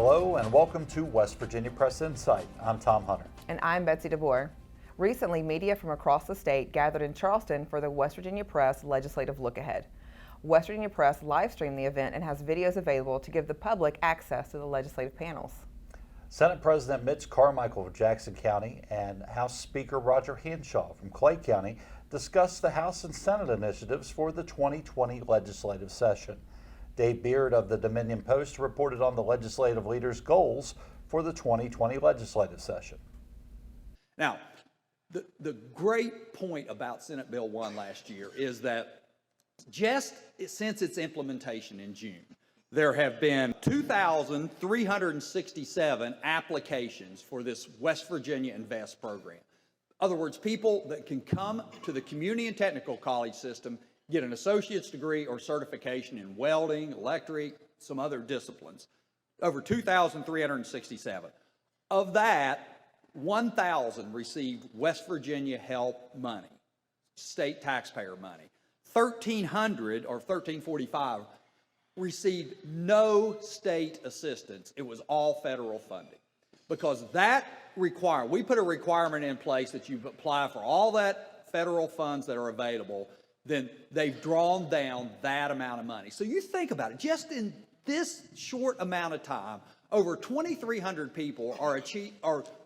Hello and welcome to West Virginia Press InSight. I'm Tom Hunter. And I'm Betsy DeBoer. Recently, media from across the state gathered in Charleston for the West Virginia Press Legislative Look Ahead. West Virginia Press live-streamed the event and has videos available to give the public access to the legislative panels. Senate President Mitch Carmichael of Jackson County and House Speaker Roger Hanshaw from Clay County discussed the House and Senate initiatives for the 2020 legislative session. Dave Beard of the Dominion Post reported on the legislative leaders' goals for the 2020 legislative session. Now, the great point about Senate Bill 1 last year is that just since its implementation in June, there have been 2,367 applications for this West Virginia Invest program. In other words, people that can come to the community and technical college system, get an associate's degree or certification in welding, electric, some other disciplines. Over 2,367. Of that, 1,000 received West Virginia help money, state taxpayer money. 1,300 or 1,345 received no state assistance. It was all federal funding. Because that we put a requirement in place that you apply for all that federal funds that are available, then they've drawn down that amount of money. So you think about it, just in this short amount of time, over 2,300 people are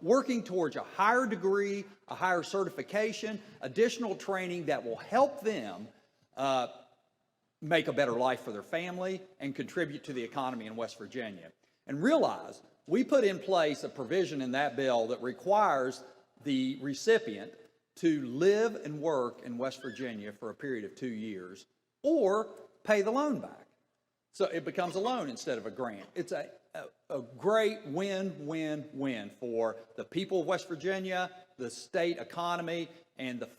working towards a higher degree, a higher certification, additional training that will help them make a better life for their family and contribute to the economy in West Virginia. And realize, we put in place a provision in that bill that requires the recipient to live and work in West Virginia for a period of 2 years or pay the loan back. So it becomes a loan instead of a grant. It's a great win-win-win for the people of West Virginia, the state economy, and the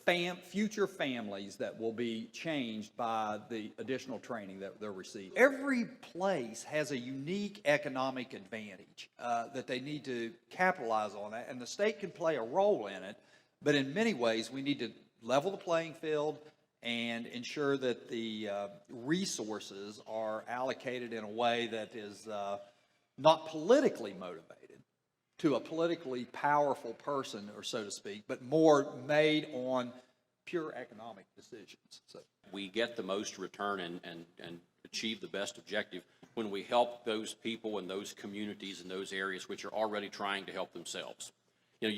future families that will be changed by the additional training that they'll receive. Every place has a unique economic advantage that they need to capitalize on, and the state can play a role in it. But in many ways, we need to level the playing field and ensure that the resources are allocated in a way that is not politically motivated to a politically powerful person, or so to speak, but more made on pure economic decisions. So we get the most return and achieve the best objective when we help those people and those communities in those areas which are already trying to help themselves. You know,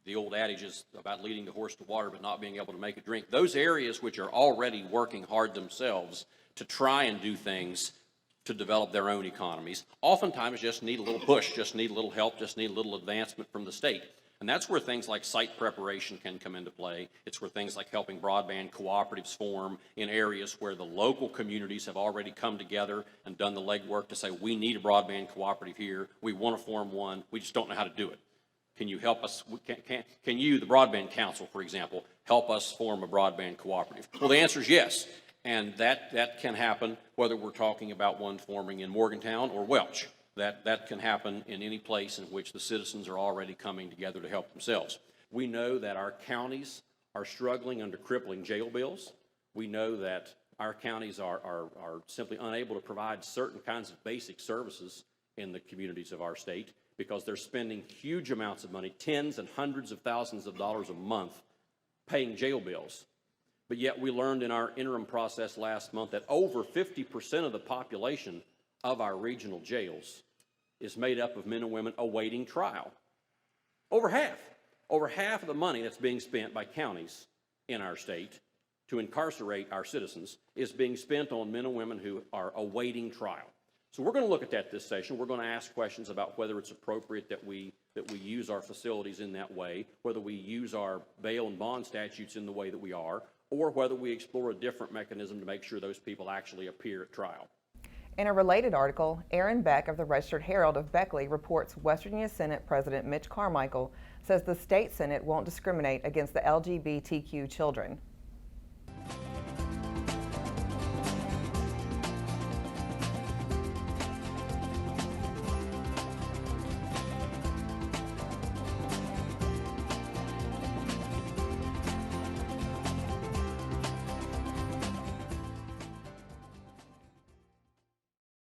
the old adage is about leading the horse to water but not being able to make it drink. Those areas which are already working hard themselves to try and do things to develop their own economies, oftentimes just need a little push, just need a little help, just need a little advancement from the state. And that's where things like site preparation can come into play. It's where things like helping broadband cooperatives form in areas where the local communities have already come together and done the legwork to say, we need a broadband cooperative here, we want to form one, we just don't know how to do it. Can you help us? Can you, the Broadband Council, for example, help us form a broadband cooperative? Well, the answer is yes, and that can happen whether we're talking about one forming in Morgantown or Welch. That can happen in any place in which the citizens are already coming together to help themselves. We know that our counties are struggling under crippling jail bills. We know that our counties are simply unable to provide certain kinds of basic services in the communities of our state, because they're spending huge amounts of money, tens and hundreds of thousands of dollars a month, paying jail bills. But yet we learned in our interim process last month that over 50% of the population of our regional jails is made up of men and women awaiting trial. Over half of the money that's being spent by counties in our state to incarcerate our citizens is being spent on men and women who are awaiting trial. So we're going to look at that this session. We're going to ask questions about whether it's appropriate that we use our facilities in that way, whether we use our bail and bond statutes in the way that we are, or whether we explore a different mechanism to make sure those people actually appear at trial. In a related article, Aaron Beck of the Registered Herald of Beckley reports West Virginia Senate President Mitch Carmichael says the state Senate won't discriminate against the LGBTQ children.